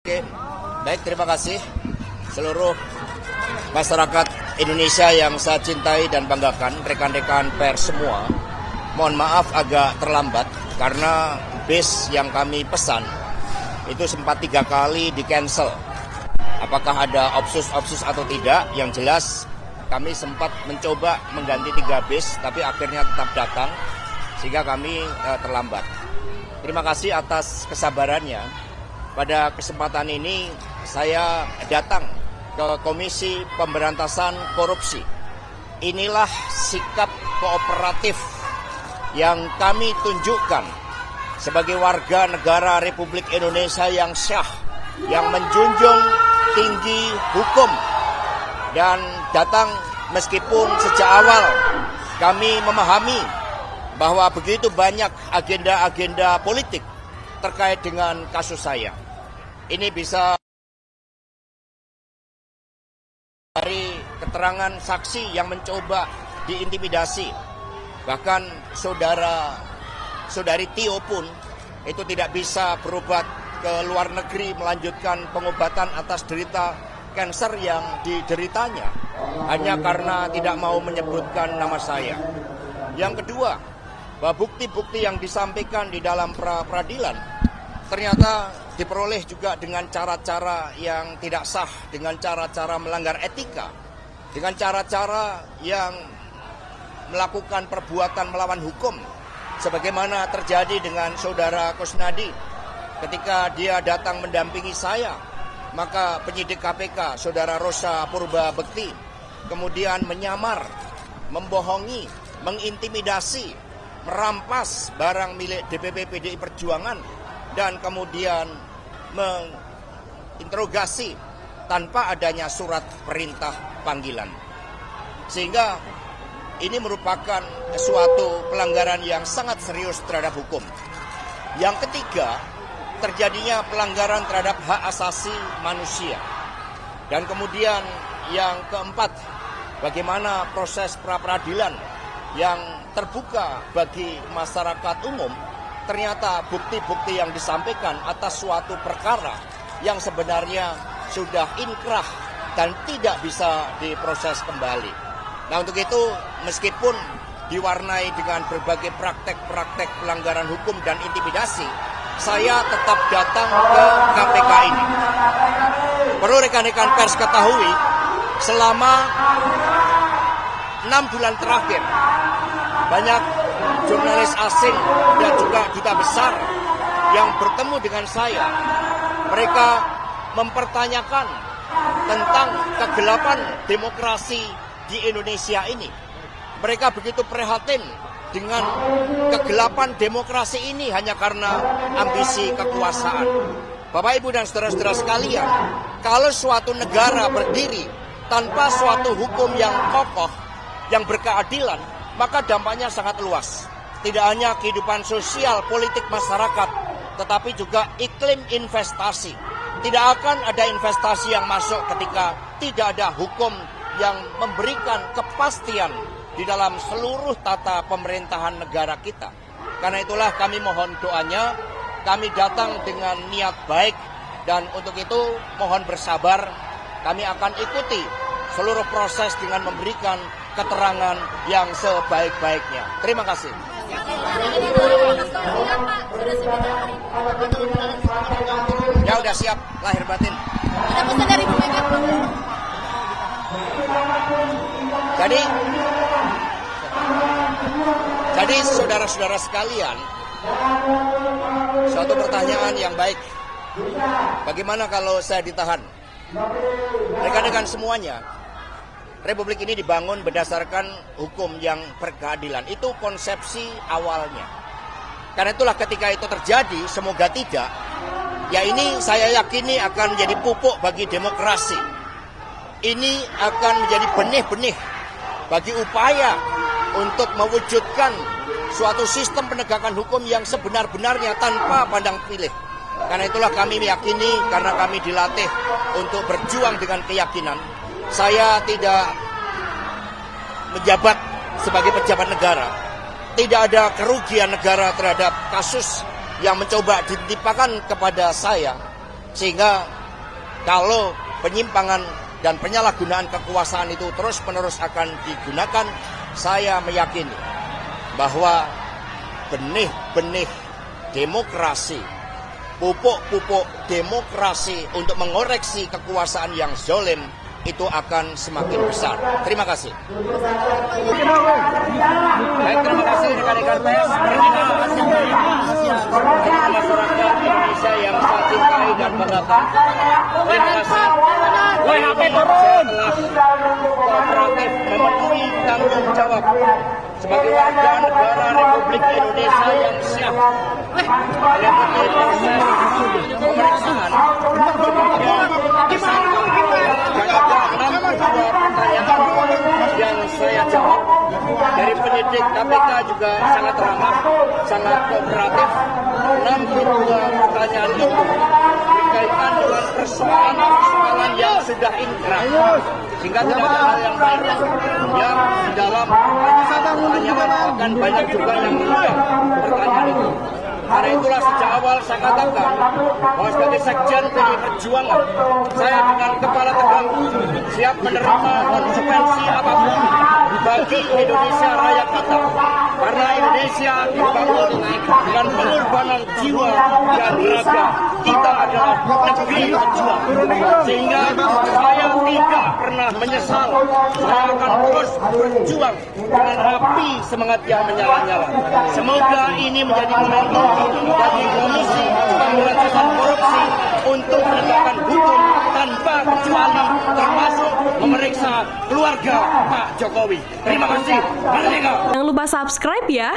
Oke, baik, terima kasih seluruh masyarakat Indonesia yang saya cintai dan banggakan, rekan-rekan pers semua. Mohon maaf agak terlambat karena bis yang kami pesan itu sempat 3 kali di-cancel. Apakah ada opsus atau tidak? Yang jelas kami sempat mencoba mengganti 3 bis, tapi akhirnya tetap datang sehingga kami terlambat. Terima kasih atas kesabarannya. Pada kesempatan ini saya datang ke Komisi Pemberantasan Korupsi. Inilah sikap kooperatif yang kami tunjukkan sebagai warga negara Republik Indonesia yang syah, yang menjunjung tinggi hukum, dan datang meskipun sejak awal kami memahami bahwa begitu banyak agenda-agenda politik terkait dengan kasus saya. Ini bisa dari keterangan saksi yang mencoba diintimidasi. Bahkan saudari Tio pun itu tidak bisa berobat ke luar negeri melanjutkan pengobatan atas derita kanker yang dideritanya hanya karena tidak mau menyebutkan nama saya. Yang kedua, bahwa bukti-bukti yang disampaikan di dalam peradilan ternyata diperoleh juga dengan cara-cara yang tidak sah, dengan cara-cara melanggar etika, dengan cara-cara yang melakukan perbuatan melawan hukum, sebagaimana terjadi dengan saudara Kusnadi ketika dia datang mendampingi saya. Maka penyidik KPK, saudara Rosa Purba Bekti, kemudian menyamar, membohongi, mengintimidasi, merampas barang milik DPP PDI Perjuangan, dan kemudian menginterogasi tanpa adanya surat perintah panggilan. Sehingga ini merupakan suatu pelanggaran yang sangat serius terhadap hukum. Yang ketiga, terjadinya pelanggaran terhadap hak asasi manusia. Dan kemudian yang keempat, bagaimana proses pra-peradilan yang terbuka bagi masyarakat umum, ternyata bukti-bukti yang disampaikan atas suatu perkara yang sebenarnya sudah inkrah dan tidak bisa diproses kembali. Nah, untuk itu meskipun diwarnai dengan berbagai praktek-praktek pelanggaran hukum dan intimidasi, saya tetap datang ke KPK ini. Perlu rekan-rekan pers ketahui, selama 6 bulan terakhir banyak jurnalis asing dan juga duta besar yang bertemu dengan saya. Mereka mempertanyakan tentang kegelapan demokrasi di Indonesia ini. Mereka begitu prihatin dengan kegelapan demokrasi ini hanya karena ambisi kekuasaan. Bapak, Ibu, dan saudara-saudara sekalian, kalau suatu negara berdiri tanpa suatu hukum yang kokoh, yang berkeadilan, maka dampaknya sangat luas. Tidak hanya kehidupan sosial, politik masyarakat, tetapi juga iklim investasi. Tidak akan ada investasi yang masuk ketika tidak ada hukum yang memberikan kepastian di dalam seluruh tata pemerintahan negara kita. Karena itulah kami mohon doanya, kami datang dengan niat baik, dan untuk itu mohon bersabar. Kami akan ikuti seluruh proses dengan memberikan keterangan yang sebaik-baiknya. Terima kasih. Ya, udah siap lahir batin. Ada pesan dari Bu Mega? Jadi saudara-saudara sekalian, suatu pertanyaan yang baik. Bagaimana kalau saya ditahan? Rekan-rekan semuanya, Republik ini dibangun berdasarkan hukum yang berkeadilan. Itu konsepsi awalnya. Karena itulah ketika itu terjadi, semoga tidak, ya ini saya yakini akan menjadi pupuk bagi demokrasi. Ini akan menjadi benih-benih bagi upaya untuk mewujudkan suatu sistem penegakan hukum yang sebenar-benarnya tanpa pandang pilih. Karena itulah kami meyakini, karena kami dilatih untuk berjuang dengan keyakinan. Saya tidak menjabat sebagai pejabat negara. Tidak ada kerugian negara terhadap kasus yang mencoba ditimpakan kepada saya. Sehingga kalau penyimpangan dan penyalahgunaan kekuasaan itu terus-menerus akan digunakan, saya meyakini bahwa benih-benih demokrasi, pupuk-pupuk demokrasi untuk mengoreksi kekuasaan yang zalim itu akan semakin besar. Terima kasih. Baik, terima kasih rekan-rekan pers. Masyarakat Indonesia yang saya cintai dan banggakan. Terima kasih. HP turun. Kooperatif memenuhi tanggung jawab sebagai warga negara Republik Indonesia yang siap mengikuti proses pemeriksaan dan ada 62 pertanyaan yang saya jawab. Dari penyidik KPK juga sangat ramah, sangat kooperatif. 62 pertanyaan itu berkaitan dengan persoalan-persoalan yang sudah inkrah, sehingga tidak ada hal yang baik yang di dalam pertanyaan, bahkan banyak juga yang mengundang pertanyaan itu. Karena itulah sejak awal saya katakan bahwa sebagai sekjen PDI Perjuangan, saya dengan kepala tegak siap menerima konsekuensi apapun bagi Indonesia raya kita. Karena Indonesia dibangun dengan pengorbanan jiwa dan raga. Kita adalah negeri pejuang. Sehingga saya tidak pernah menyesal. Saya akan terus berjuang dengan api semangat yang menyala-nyala. Semoga ini menjadi momentum bagi Komisi Pemberantasan Korupsi untuk menegakkan hukum tanpa kecuali, termasuk memeriksa keluarga Pak Jokowi. Terima kasih. Merdeka. Jangan lupa subscribe ya.